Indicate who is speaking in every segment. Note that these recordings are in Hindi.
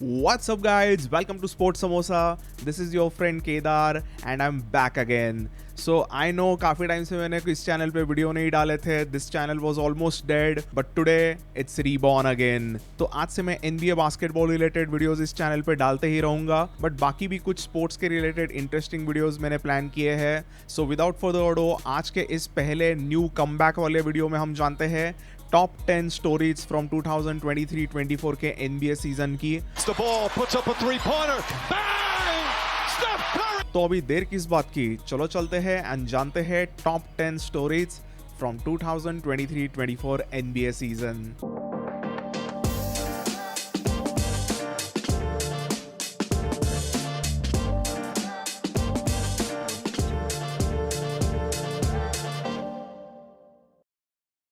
Speaker 1: What's up, guys? Welcome to Sports Samosa. This is your friend Kedar and I'm back again. So I know काफ़ी टाइम से मैंने इस चैनल पे वीडियो नहीं डाले थे. This channel was almost dead, but today it's reborn again. तो आज से मैं NBA बास्केटबॉल रिलेटेड वीडियोस इस चैनल पे डालते ही रहूँगा, बट बाकी भी कुछ स्पोर्ट्स के रिलेटेड इंटरेस्टिंग वीडियोस मैंने प्लान किए हैं. सो विदाउट फर्दर अडू आज के इस पहले न्यू कमबैक वाले वीडियो में हम जानते हैं टॉप 10 स्टोरीज फ्रॉम 2023-24 के NBA सीजन की. तो अभी देर किस बात की, चलो चलते हैं एंड जानते हैं top 10 stories from 2023-24 NBA season.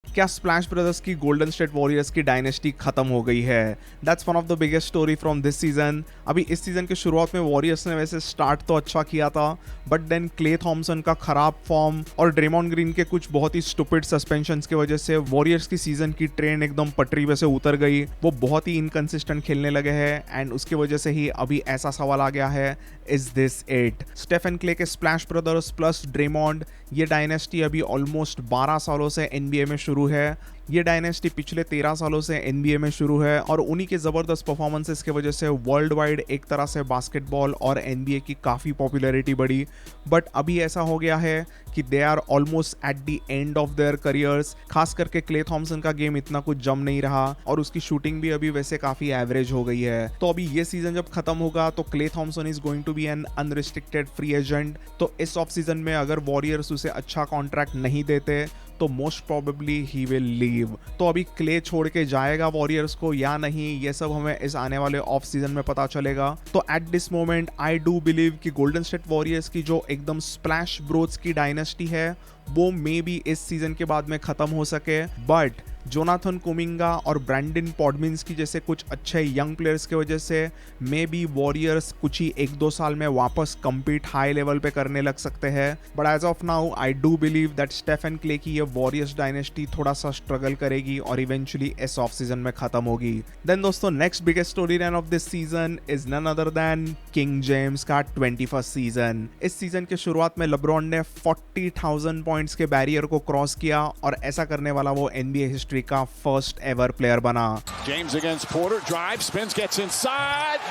Speaker 1: क्या स्प्लैश ब्रदर्स की गोल्डन स्टेट वॉरियर्स की डायनेस्टी खत्म हो गई है? That's one of the biggest story from this season. अभी इस सीजन के शुरुआत में वॉरियर्स ने वैसे स्टार्ट तो अच्छा किया था, बट देन क्ले थॉमसन का खराब फॉर्म और ड्रेमॉन्ड ग्रीन के कुछ बहुत ही स्टूपिड सस्पेंशंस की वजह से वॉरियर्स की सीजन की ट्रेन एकदम पटरी पे से उतर गई. वो बहुत ही इनकंसिस्टेंट खेलने लगे हैं एंड उसकी वजह से ही अभी ऐसा सवाल आ गया है, is this it? Stephen Klay के स्प्लैश ब्रदर्स प्लस ड्रेमॉन्ड, ये डायनेस्टी अभी ऑलमोस्ट 12 सालों से एनबीए में शुरू है. ये डायनेस्टी पिछले 13 सालों से एनबीए में शुरू है और उन्हीं के ज़बरदस्त परफॉर्मेंसेस की वजह से वर्ल्ड वाइड एक तरह से बास्केटबॉल और एनबीए की काफ़ी पॉपुलैरिटी बढ़ी. बट अभी ऐसा हो गया है कि they are almost at the end of their careers. खास करके क्ले थॉमसन का गेम इतना कुछ जम नहीं रहा और उसकी शूटिंग भी अभी वैसे काफ़ी एवरेज हो गई है. तो अभी ये सीजन जब खत्म होगा तो Clay Thompson is going to be an unrestricted free agent. तो इस ऑफ सीजन में अगर वॉरियर्स उसे अच्छा कॉन्ट्रैक्ट नहीं देते तो most probably he will leave. तो अभी क्ले छोड़ के जाएगा वॉरियर्स को या नहीं, ये सब हमें इस आने वाले ऑफ सीजन में पता चलेगा. तो at this moment I do believe कि गोल्डन स्टेट वॉरियर्स की जो एकदम स्प्लैश ब्रोथ्स की डायनेस्टी है वो मे बी इस सीजन के बाद में खत्म हो सके. बट जोनाथन कुमिंगा और ब्रैंडन पॉडमिन्स की जैसे कुछ अच्छे यंग प्लेयर्स की वजह से मे बी वॉरियर्स कुछ ही 1-2 साल में वापस कम्पीट हाई लेवल पे करने लग सकते हैं. But as of now I do believe that Stephen Clay की ये वॉरियर्स डायनेस्टी थोड़ा सा स्ट्रगल करेगी और इवेंचुअली इस ऑफ सीजन में खत्म होगी. देन दोस्तों next biggest story line of this season is none other than King James का 21st सीजन. इस सीजन के शुरुआत में लेब्रॉन ने 40,000 पॉइंट्स के बैरियर को क्रॉस किया और ऐसा करने वाला वो एनबीए हिस्ट्री का फर्स्ट एवर प्लेयर बना.
Speaker 2: James against Porter, drive, spins, gets inside.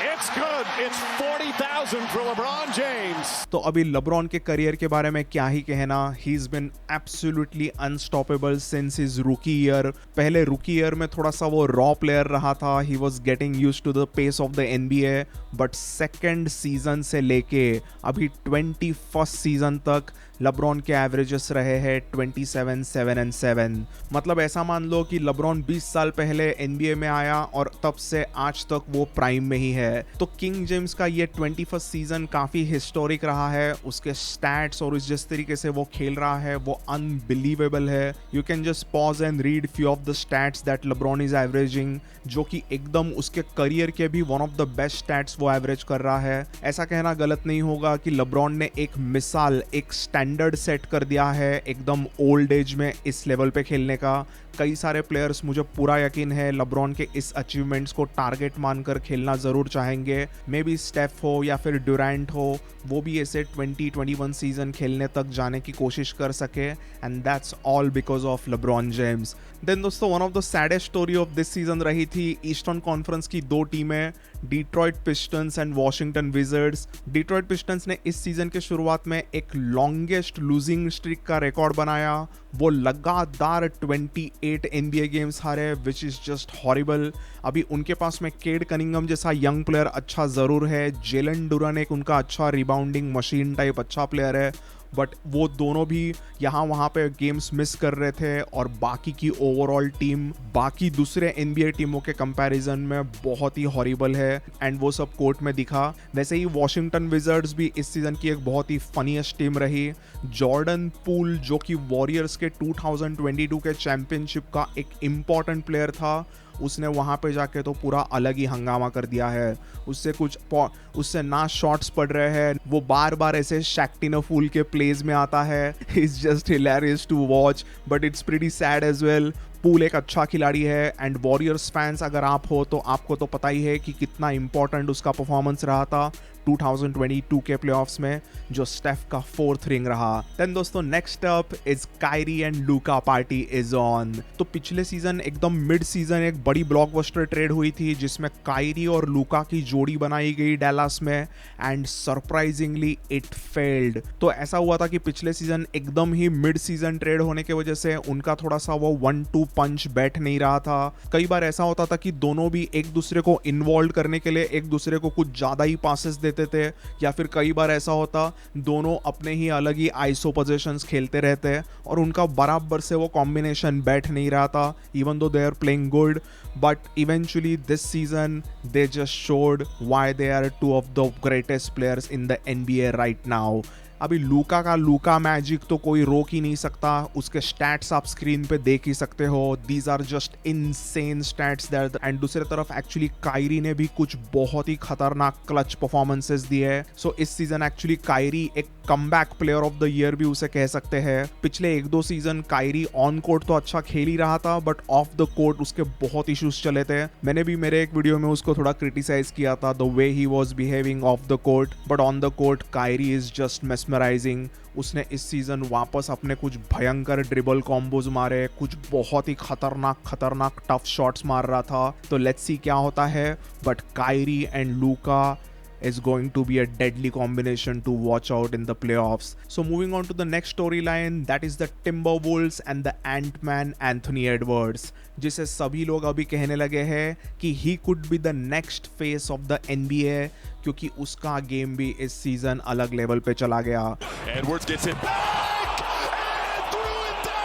Speaker 2: It's good. It's 40,000 for LeBron James.
Speaker 1: तो अभी लेब्रॉन के करियर के बारे में क्या ही कहना. He is been absolutely unstoppable since his रूकी ईयर. पहले रूकी ईयर में थोड़ा सा वो रॉ प्लेयर रहा था. He was getting used to the pace of the NBA, but second season से लेके अभी 21st सीजन तक लेब्रॉन के एवरेजेस रहे हैं 27, 7 and 7. मतलब ऐसा मान लो कि लेब्रॉन 20 साल पहले एनबीए में आया और तब से आज तक वो प्राइम में ही है. तो किंग जेम्स का ये 21st सीजन काफ़ी हिस्टोरिक रहा है. उसके स्टैट्स और जिस तरीके से वो खेल रहा है वो अनबिलीवेबल है. You can just pause and read few of the stats that LeBron is averaging, जो कि एकदम उसके करियर के भी one of the best stats वो एवरेज कर रहा है. ऐसा कहना गलत नहीं होगा कि लेब्रॉन ने एक मिसाल, एक स्टैंडर्ड सेट कर दिया है एकदम ओल्ड एज में इस लेवल पे खेलने का. कई सारे प्लेयर्स, मुझे पूरा यकीन है, लेब्रॉन के इस अचीवमेंट्स को टारगेट मानकर खेलना ज़रूर चाहेंगे. मे बी स्टेफ हो या फिर ड्यूरेंट हो, वो भी ऐसे 20-21 सीजन खेलने तक जाने की कोशिश कर सके and that's all because of LeBron James. Then दोस्तों one of the saddest story of this season रही थी ईस्टर्न कॉन्फ्रेंस की दो टीमें, Detroit Pistons and Washington Wizards. Detroit Pistons ने इस सीजन के शुरुआत में एक लॉन्गेस्ट लूजिंग स्ट्रीक का रिकॉर्ड बनाया. वो लगातार 28 एनबीए गेम्स हारे, विच इज़ जस्ट हॉरिबल. अभी उनके पास में केड कनिंगम जैसा यंग प्लेयर अच्छा ज़रूर है. जेलन डुरन एक उनका अच्छा रिबाउंडिंग मशीन टाइप अच्छा प्लेयर है, बट वो दोनों भी यहाँ वहाँ पे गेम्स मिस कर रहे थे और बाकी की ओवरऑल टीम बाकी दूसरे एनबीए टीमों के कंपैरिजन में बहुत ही हॉरिबल है एंड वो सब कोर्ट में दिखा. वैसे ही वॉशिंगटन विज़र्ड्स भी इस सीज़न की एक बहुत ही फनीएस्ट टीम रही. जॉर्डन पूल, जो कि वॉरियर्स के 2022 के चैंपियनशिप का एक इम्पॉर्टेंट प्लेयर था, उसने वहाँ पे जाके तो पूरा अलग ही हंगामा कर दिया है. उससे ना शॉट्स पड़ रहे हैं, वो बार बार ऐसे शैक्टिनो फूल के प्लेज में आता है. It's just hilarious to watch, but it's pretty sad as well. Poole एक अच्छा खिलाड़ी है एंड वॉरियर्स फैंस अगर आप हो तो आपको तो पता ही है कि कितना इंपॉर्टेंट उसका परफॉर्मेंस रहा था 2022 के प्लेऑफ्स में जो स्टेफ का 4th रिंग रहा। देन दोस्तों next up is Kairi and Luka party is on. तो पिछले सीजन एकदम मिड सीजन एक बड़ी ब्लॉकबस्टर ट्रेड हुई थी जिसमें कायरी और लूका की जोड़ी बनाई गई डैलस में एंड सरप्राइजिंगली इट फेल्ड। तो ऐसा हुआ था कि पिछले सीजन एकदम ही मिड सीजन ट्रेड होने की वजह से उनका थोड़ा सा वो 1-2 पंच बैठ नहीं रहा था। कई बार ऐसा होता था कि दोनों भी एक दूसरे को इन्वॉल्व करने के लिए एक दूसरे को कुछ ज्यादा ही पासेस देते थे, या फिर कई बार ऐसा होता दोनों अपने ही अलग ही आइसो पोजीशंस खेलते रहते और उनका बराबर से वो कॉम्बिनेशन बैठ नहीं रहा था even though they are playing good. But eventually this season they just showed why they are two of the greatest players in the NBA right now. अभी लूका का लूका मैजिक तो कोई रोक ही नहीं सकता, उसके स्टैट्स आप स्क्रीन पे देख ही सकते हो, these are just insane stats there. And दूसरे तरफ एक्चुअली कायरी ने भी कुछ बहुत ही खतरनाक क्लच परफॉर्मेंसेस दिए है। सो इस सीजन एक्चुअली कायरी एक comeback player of the year भी उसे कह सकते हैं। पिछले 1-2 सीजन कायरी ऑन कोर्ट तो अच्छा खेल ही रहा था बट ऑफ द कोर्ट उसके बहुत इश्यूज चले थे। मैंने भी मेरे एक वीडियो में उसको थोड़ा क्रिटिसाइज किया था the way he was behaving off the court, but on the court Kyrie is just mesmerising. उसने इस सीजन वापस अपने कुछ भयंकर ड्रिबल कॉम्बोज मारे, कुछ बहुत ही खतरनाक टफ शॉट्स मार रहा था। तो लेट्स सी क्या होता है, but Kairi and Luka is going to be a deadly combination to watch out in the playoffs. So moving on to the next storyline, that is the Timberwolves and the Ant-Man Anthony Edwards, जिसे सभी लोग अभी कहने लगे हैं कि he could be the next face of the NBA क्योंकि उसका गेम भी इस सीजन अलग लेवल पे चला गया।
Speaker 2: Edwards gets it back and threw it down.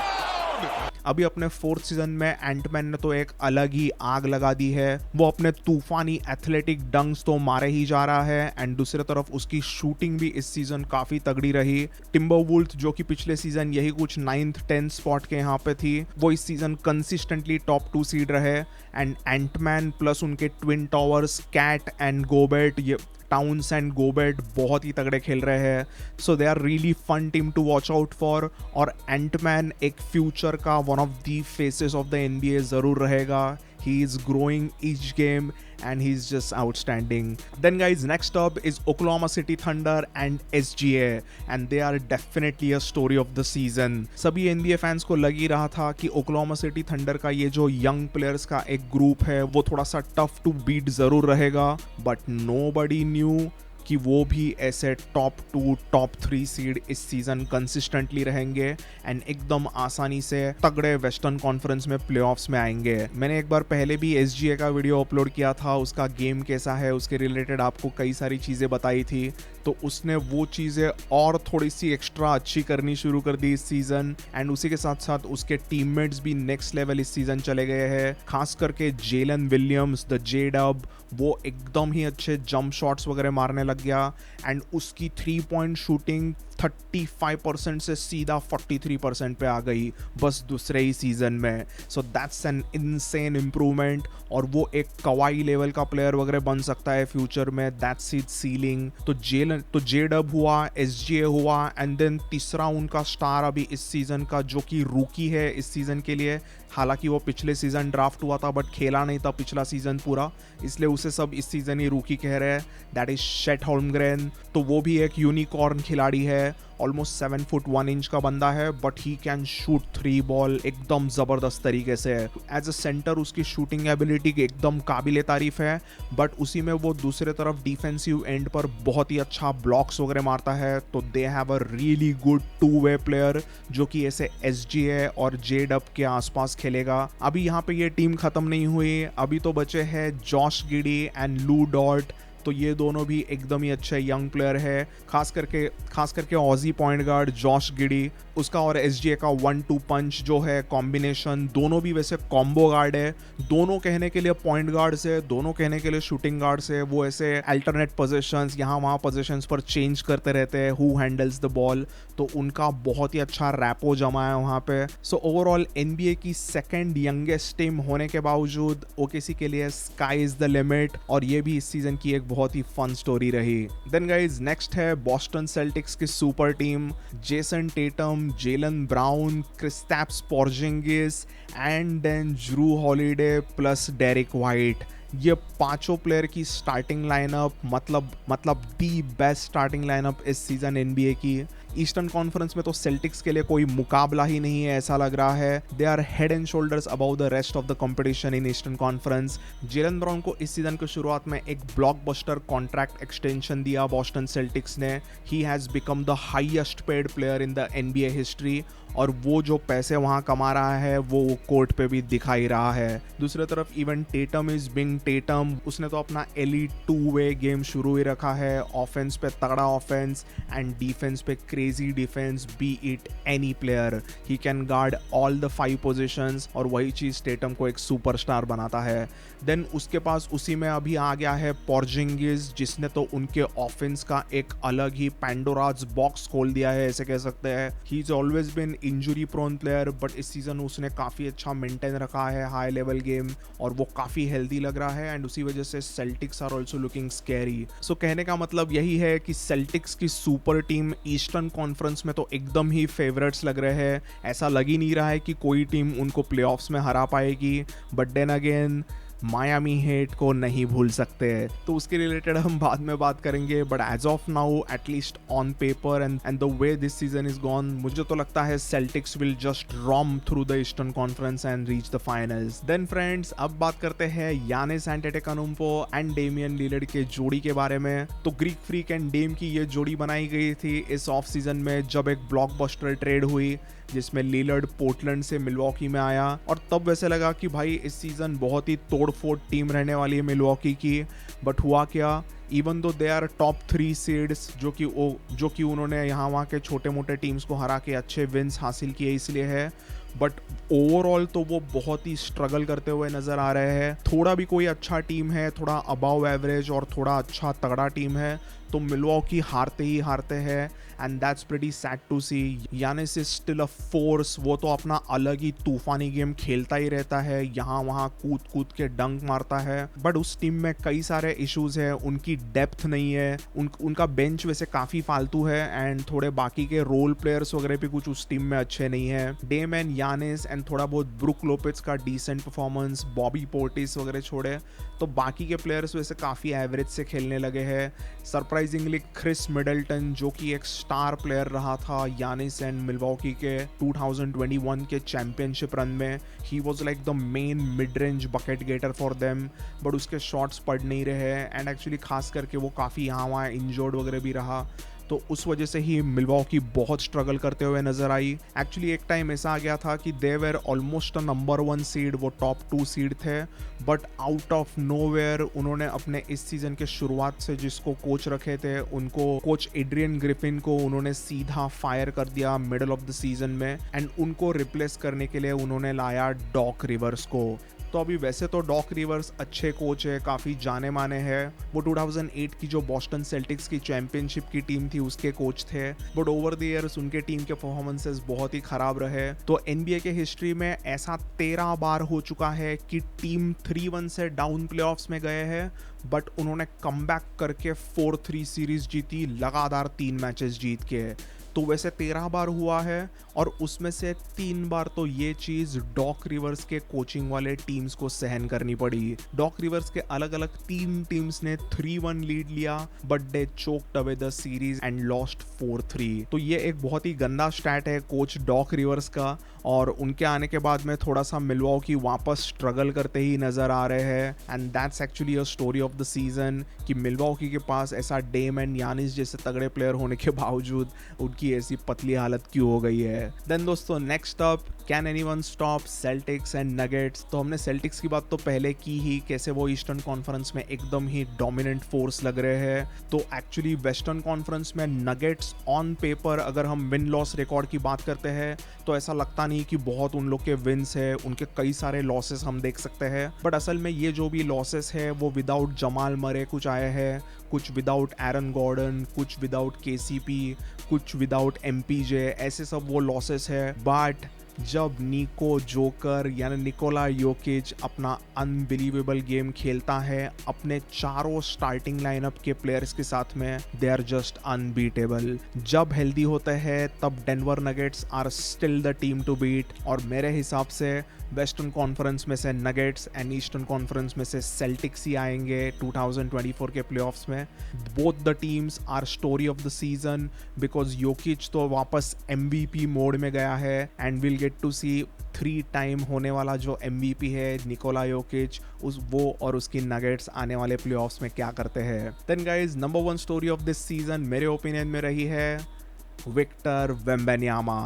Speaker 1: अभी अपने 4th सीजन में एंटमैन ने तो एक अलग ही आग लगा दी है। वो अपने तूफानी एथलेटिक डंक्स तो मारे ही जा रहा है एंड दूसरी तरफ उसकी शूटिंग भी इस सीजन काफी तगड़ी रही। टिम्बरवुल्व्स जो कि पिछले सीजन यही कुछ 9th 10th स्पॉट के यहाँ पे थी, वो इस सीजन कंसिस्टेंटली टॉप 2 सीड रहे एंड एंटमैन प्लस उनके ट्विन टॉवर्स कैट एंड गोबेट, ये टाउन्स एंड गोबेट बहुत ही तगड़े खेल रहे हैं। So they are really fun team to watch out for. और एंटमैन एक फ्यूचर का one of the faces of the NBA जरूर रहेगा। He is growing each game and he's just outstanding. Then guys, next up is Oklahoma City Thunder and SGA and they are definitely a story of the season. सभी NBA fans को लग ही रहा था कि Oklahoma City Thunder का ये जो young players का एक ग्रुप है वो थोड़ा सा tough to beat जरूर रहेगा, but nobody knew कि वो भी ऐसे टॉप 2 टॉप 3 सीड इस सीजन कंसिस्टेंटली रहेंगे एंड एकदम आसानी से तगड़े वेस्टर्न कॉन्फ्रेंस में प्लेऑफ्स में आएंगे। मैंने एक बार पहले भी SGA का वीडियो अपलोड किया था, उसका गेम कैसा है उसके रिलेटेड आपको कई सारी चीज़ें बताई थी, तो उसने वो चीज़ें और थोड़ी सी एक्स्ट्रा अच्छी करनी शुरू कर दी इस सीजन एंड उसी के साथ साथ उसके टीममेट्स भी नेक्स्ट लेवल इस सीजन चले गए हैं। खास करके जेलन विलियम्स द J-Dub, वो एकदम ही अच्छे जंप शॉट्स वगैरह मारने लग गया एंड उसकी 3 पॉइंट शूटिंग 35% से सीधा 43% पे आ गई बस दूसरे ही सीजन में। So that's an insane improvement और वो एक कवाई लेवल का प्लेयर वगैरह बन सकता है फ्यूचर में, दैट्स इट सीलिंग। तो J-Dub हुआ, SGA हुआ एंड देन तीसरा उनका स्टार अभी इस सीजन का जो कि रूकी है इस सीजन के लिए, हालांकि वो पिछले सीजन ड्राफ्ट हुआ था बट खेला नहीं था पिछला सीजन पूरा, इसलिए उसे सब इस सीजन ही रूकी कह रहे हैं, दैट इज शेट होल्मग्रेन। तो वो भी एक यूनिकॉर्न खिलाड़ी है, ऑलमोस्ट 7 फुट 1 इंच का बंदा है but he can shoot 3 ball एकदम ज़बरदस्त तरीके से। एज अ सेंटर उसकी शूटिंग एबिलिटी एकदम काबिले तारीफ है बट उसी में वो दूसरे तरफ डिफेंसिव एंड पर बहुत ही अच्छा ब्लॉक्स वगैरह मारता है। तो they have a really good two way player जो कि ऐसे SGA और J-Dub के आसपास खेलेगा। अभी यहाँ पे ये टीम खत्म नहीं हुई, अभी तो बचे हैं जॉश गिडी एंड लू डॉर्ट, तो ये दोनों भी एकदम ही अच्छे यंग प्लेयर है। खास करके Aussie point guard Josh giddy, उसका और SGA का 1-2 पंच जो है कॉम्बिनेशन, दोनों भी वैसे कॉम्बो गार्ड है, दोनों कहने के लिए पॉइंट गार्ड से, दोनों कहने के लिए शूटिंग गार्ड से, वो ऐसे अल्टरनेट पोजीशंस यहाँ वहाँ पोजीशंस पर चेंज करते रहते हैं हु हैंडल्स द बॉल, तो उनका बहुत ही अच्छा रैपो जमा है वहाँ पे। सो ओवरऑल NBA की सेकेंड यंगेस्ट टीम होने के बावजूद OKC के लिए स्काई इज द लिमिट और ये भी इस सीजन की एक बहुत ही फन स्टोरी रही। देन गाइज नेक्स्ट है बॉस्टन सेल्टिक्स की super team, Jayson Tatum, Jaylen Brown, Kristaps Porzingis and then Jrue Holiday plus Derrick White. ये पांचों प्लेयर की स्टार्टिंग लाइनअप मतलब दी बेस्ट स्टार्टिंग लाइनअप इस सीजन एनबीए की। ईस्टर्न कॉन्फ्रेंस में तो सेल्टिक्स के लिए कोई मुकाबला ही नहीं है ऐसा लग रहा है। They are head and shoulders above the rest of the competition in eastern Conference. Jaylen Brown को इस सीजन की शुरुआत में एक ब्लॉकबस्टर कॉन्ट्रैक्ट एक्सटेंशन दिया बॉस्टन सेल्टिक्स ने। He has become the highest paid player in the NBA history, और वो जो पैसे वहां कमा रहा है वो कोर्ट पे भी दिखाई रहा है। दूसरी तरफ even Tetam is being Tetam, उसने तो अपना एलीट 2-वे गेम शुरू ही रखा है। ऑफेंस पे तगड़ा ऑफेंस एंड डिफेंस पे crazy defence, B it any player, he can guard all the 5 positions, और वही चीज टेटम को एक सुपरस्टार बनाता है। देन उसके पास उसी में अभी आ गया है पोर्जिंगिस, जिसने तो उनके ऑफेंस का एक अलग ही पैंडोराज बॉक्स खोल दिया है ऐसे कह सकते हैं। He is always been injury prone player, but इस सीजन उसने काफ़ी अच्छा मेंटेन रखा है हाई लेवल गेम, और वो काफ़ी हेल्दी लग रहा है, एंड उसी वजह से Celtics are also looking scary. So कहने का मतलब यही है कि सेल्टिक्स की सुपर टीम ईस्टर्न कॉन्फ्रेंस में तो एकदम ही फेवरेट्स लग रहे हैं। ऐसा लग ही नहीं रहा है कि कोई टीम उनको प्लेऑफ्स में हरा पाएगी, but then again Miami Heat को नहीं भूल सकते, तो उसके रिलेटेड हम बाद में बात करेंगे। But as of now at least on paper and the way this season is gone, मुझे तो लगता है Celtics will just roam through the eastern conference and reach the finals. Then friends अब बात करते हैं Giannis Antetokounmpo and Damian Lillard के जोड़ी के बारे में। तो ग्रीक फ्रीक एंड डेम की ये जोड़ी बनाई गई थी इस ऑफ सीजन में, जब एक ब्लॉकबस्टर ट्रेड हुई जिसमें लिलर्ड पोर्टलैंड से मिलवॉकी में आया, और तब वैसे लगा कि भाई इस सीजन बहुत ही तोड़फोड़ टीम रहने वाली है मिलवॉकी की। बट हुआ क्या, even though they are top 3 seeds, जो कि उन्होंने यहाँ वहाँ के छोटे मोटे टीम्स को हरा के अच्छे विन्स हासिल किए इसलिए है, बट ओवरऑल तो वो बहुत ही स्ट्रगल करते हुए नजर आ रहे हैं। थोड़ा भी कोई अच्छा टीम है, थोड़ा अबव एवरेज और थोड़ा अच्छा तगड़ा टीम है, तो मिलवॉकी हारते ही हारते हैं, and that's pretty sad to see. Giannis is still a force, वो तो अपना अलग ही तूफानी गेम खेलता ही रहता है, यहाँ वहाँ कूद कूद के डंक मारता है, बट उस टीम में कई सारे इश्यूज है। उनकी डेप्थ नहीं है, उनका बेंच वैसे काफ़ी फालतू है, एंड थोड़े बाकी के रोल प्लेयर्स वगैरह भी कुछ उस टीम में अच्छे नहीं है। डेम एंड यानिस एंड थोड़ा बहुत ब्रुक लोपेज का डिसेंट परफॉर्मेंस, बॉबी पोर्टिस वगैरह छोड़े तो बाकी के प्लेयर्स वैसे काफ़ी एवरेज से खेलने लगे हैं। सरप्राइजिंगली क्रिस मिडल्टन, जो कि एक स्टार प्लेयर रहा था यानिस एंड मिलवॉकी के 2021 के चैंपियनशिप रन में, he was like the main mid range bucket getter for them, but उसके शॉट्स पड़ नहीं रहे, एंड एक्चुअली खास करके वो काफ़ी यहाँ वहाँ इंजर्ड वगैरह भी रहा, तो उस वजह से ही मिलवॉकी बहुत स्ट्रगल करते हुए नजर आई। एक्चुअली एक टाइम ऐसा आ गया था कि they were almost a number 1 seed, वो टॉप 2 सीड थे, बट आउट ऑफ नोवेयर उन्होंने अपने इस सीजन के शुरुआत से जिसको कोच रखे थे, उनको कोच एड्रियन ग्रिफिन को उन्होंने सीधा फायर कर दिया मिडल ऑफ द सीजन में, एंड उनको रिप्लेस करने के लिए उन्होंने लाया डॉक रिवर्स को। तो अभी वैसे तो डॉक रिवर्स अच्छे कोच है, काफ़ी जाने माने हैं, वो 2008 की जो बॉस्टन सेल्टिक्स की चैंपियनशिप की टीम थी उसके कोच थे, बट ओवर द ईयर्स उनके टीम के परफॉर्मेंसेस बहुत ही खराब रहे। तो एनबीए के हिस्ट्री में ऐसा 13 बार हो चुका है कि टीम 3-1 से डाउन प्लेऑफ्स में गए हैं, बट उन्होंने कमबैक करके 4-3 सीरीज जीती, लगातार 3 मैचेस जीत के। तो वैसे 13 बार हुआ है, और उसमें से 3 बार तो ये चीज़ डॉक रिवर्स के कोचिंग वाले टीम्स को सहन करनी पड़ी। डॉक रिवर्स के अलग अलग 3 टीम्स ने 3-1 लीड लिया, but they choked away the series and lost 4-3। तो ये एक बहुत ही गंदा स्टैट है कोच डॉक रिवर्स का, और उनके आने के बाद में थोड़ा सा मिलवॉकी वापस स्ट्रगल करते ही नजर आ रहे हैं, and that's actually a story of the season कि मिलवॉकी के पास ऐसा डेम एंड यानिस जैसे तगड़े प्लेयर होने के बावजूद उनकी ऐसी पतली हालत क्यों हो गई है। देन दोस्तों next up, can anyone stop sales tax and nuggets. तो हमने सेल्टिक्स की बात तो पहले की ही, कैसे वो ईस्टर्न कॉन्फ्रेंस में एकदम ही डोमिनेंट फोर्स लग रहे हैं। तो एक्चुअली वेस्टर्न कॉन्फ्रेंस में नगेट्स ऑन पेपर अगर हम विन लॉस रिकॉर्ड की बात करते हैं तो ऐसा लगता नहीं कि बहुत उन लोग के विन्स है, उनके कई सारे लॉसेस हम देख सकते हैं, बट असल में ये जो भी लॉसेस है वो विदाउट जमाल मरे कुछ आए हैं, कुछ विदाउट एरन गॉर्डन, कुछ विदाउट केसीपी, कुछ विदाउट एमपीजे, ऐसे सब वो लॉसेस है। बट जब निको जोकर यानी निकोला योकिच अपना अनबिलीवेबल गेम खेलता है अपने चारों स्टार्टिंग लाइनअप के प्लेयर्स के साथ में, दे आर जस्ट अनबीटेबल। जब हेल्दी होते हैं तब Denver Nuggets are still the team to beat, और मेरे हिसाब से वेस्टर्न कॉन्फ्रेंस में से नगेट्स एंड ईस्टर्न कॉन्फ्रेंस में से सेल्टिक्स ही आएंगे 2024 के प्लेऑफ्स में। Both the teams are story of the season because योकिच तो वापस MVP मोड में गया है and will get to see 3 time होने वाला जो MVP है निकोला योकिच, वो और उसकी नगेट्स आने वाले प्लेऑफ्स में क्या करते हैं। Then guys, number 1 story of this season मेरे ओपिनियन में रही है Victor Wembanyama.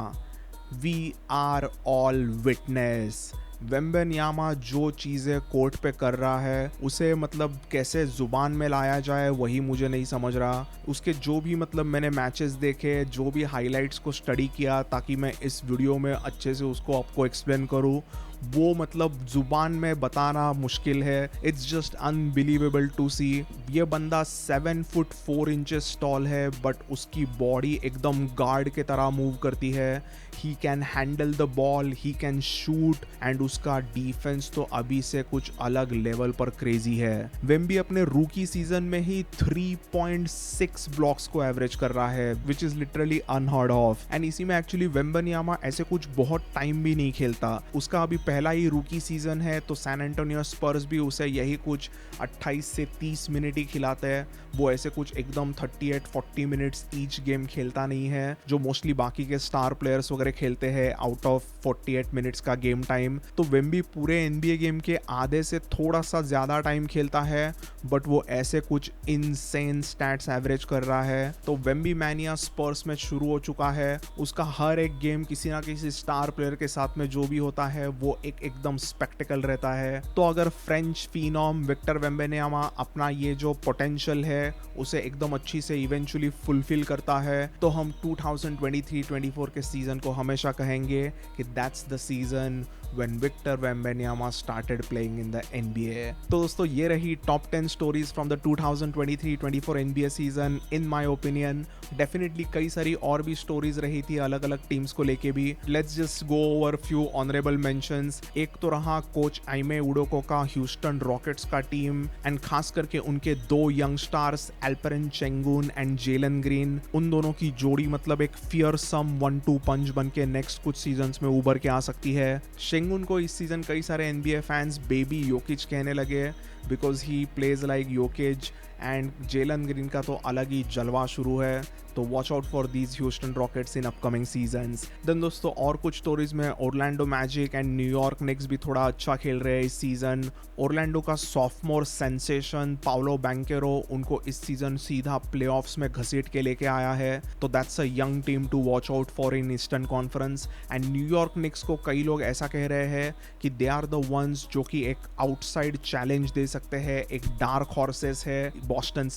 Speaker 1: We are all witness। Wembanyama जो चीज़ें कोर्ट पे कर रहा है उसे मतलब कैसे ज़ुबान में लाया जाए वही मुझे नहीं समझ रहा। उसके जो भी मतलब मैंने मैचेस देखे, जो भी हाइलाइट्स को स्टडी किया ताकि मैं इस वीडियो में अच्छे से उसको आपको एक्सप्लेन करूँ, वो मतलब ज़ुबान में बताना मुश्किल है। इट्स जस्ट अनबिलीवेबल टू सी। ये बंदा 7 फुट 4 इंचेस टॉल है बट उसकी बॉडी एकदम गार्ड के तरह मूव करती है। He can handle the ball, he can shoot and उसका डिफेंस तो अभी से कुछ अलग लेवल पर क्रेजी है। वेम्बी अपने रूकी सीजन में ही 3.6 ब्लॉक्स को एवरेज कर रहा है which is literally unheard of. And इसी में एक्चुअली वेम्बेन्यामा ऐसे कुछ बहुत टाइम भी नहीं खेलता। उसका अभी पहला ही रूकी सीजन है तो सैन एंटोनियो स्पर्स भी उसे यही कुछ 28 से 30 मिनट ही खिलाते हैं। वो ऐसे कुछ एकदम 38-40 मिनट्स ईच गेम खेलता नहीं है जो मोस्टली बाकी के स्टार प्लेयर्स वगैरह खेलते हैं आउट ऑफ 48 मिनट्स का गेम टाइम। तो वेम्बी पूरे NBA गेम के आधे से थोड़ा सा ज़्यादा टाइम खेलता है बट वो ऐसे कुछ इनसेन स्टैट्स एवरेज कर रहा है। तो वेम्बी मैनिया स्पर्स में शुरू हो चुका है। उसका हर एक गेम किसी ना किसी स्टार प्लेयर के साथ में जो भी होता है वो एकदम स्पेक्टिकल रहता है। तो अगर फ्रेंच फिनॉम विक्टर वेम्बेन्यामा अपना ये जो पोटेंशियल है उसे एकदम अच्छी से इवेंचुअली फुलफिल करता है तो हम 2023-24 के सीजन को हमेशा कहेंगे कि that's the season when Victor Wembanyama started playing in the NBA। तो दोस्तों ये रही top 10 stories from the 2023-24 NBA season. In my opinion definitely कई सारी और भी स्टोरीज रही थी अलग अलग टीम्स को लेके भी। Let's just go over few honourable mentions. एक तो रहा कोच आइमे उडोको का ह्यूस्टन रॉकेट्स का टीम एंड खास करके उनके 2 young stars एल्परन शेंगुन and Jalen green. उन दोनों की जोड़ी मतलब एक फियरसम 1-2 पंच बन के नेक्स्ट कुछ सीजन्स में उभर के आ सकती है। शेंगुन को इस सीजन कई सारे NBA फैंस बेबी योकिच कहने लगे बिकॉज ही प्लेज लाइक योकिच एंड जेलन ग्रीन का तो अलग ही जलवा शुरू है। तो watch out for these Houston Rockets in upcoming seasons. Then दोस्तों और कुछ स्टोरीज में Orlando Magic and New York Knicks भी थोड़ा अच्छा खेल रहे हैं इस सीजन। ओरलैंडो का सॉफ्टमोर सेंसेशन पाउलो बैंकेरो उनको इस सीजन सीधा प्लेऑफ्स में घसीट के लेके आया है। तो that's a young team to watch out for in eastern conference. And New York Knicks को कई लोग ऐसा कह रहे हैं कि दे आर द वंस जो कि एक आउटसाइड चैलेंज दे सकते हैं, एक डार्क हॉर्सेस है बॉस्टन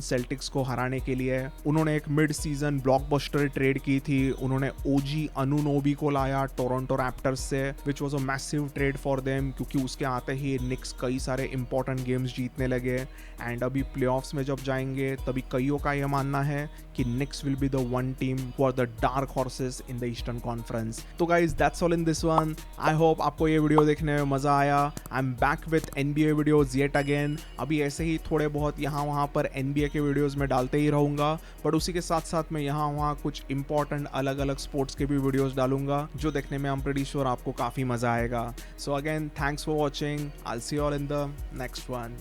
Speaker 1: सेल्टिक्स को हराने के लिए। उन्होंने एक मिड सीजन ब्लॉकबस्टर ट्रेड की थी। उन्होंने ओजी अनुनोबी को लाया टोरंटो रैप्टर्स से which was a massive trade for them क्योंकि उसके आते ही निक्स कई सारे इंपॉर्टेंट गेम्स जीतने लगे। एंड अभी प्लेऑफ्स में जब जाएंगे तभी कईयों का यह मानना है कि Knicks will be the one team for the dark horses in the eastern conference. तो guys that's all in this one. I hope आपको ये वीडियो देखने में मजा आया। I am back with NBA videos yet again. अभी ऐसे ही थोड़े बहुत यहाँ वहाँ पर NBA के वीडियोज में डालते ही रहूँगा बट उसी के साथ साथ मैं यहाँ वहाँ कुछ इंपॉर्टेंट अलग अलग स्पोर्ट्स के भी वीडियोज डालूंगा जो देखने में आई एम प्रीटी श्योर आपको काफ़ी मज़ा आएगा। So again thanks for watching. I will see you all in the next one.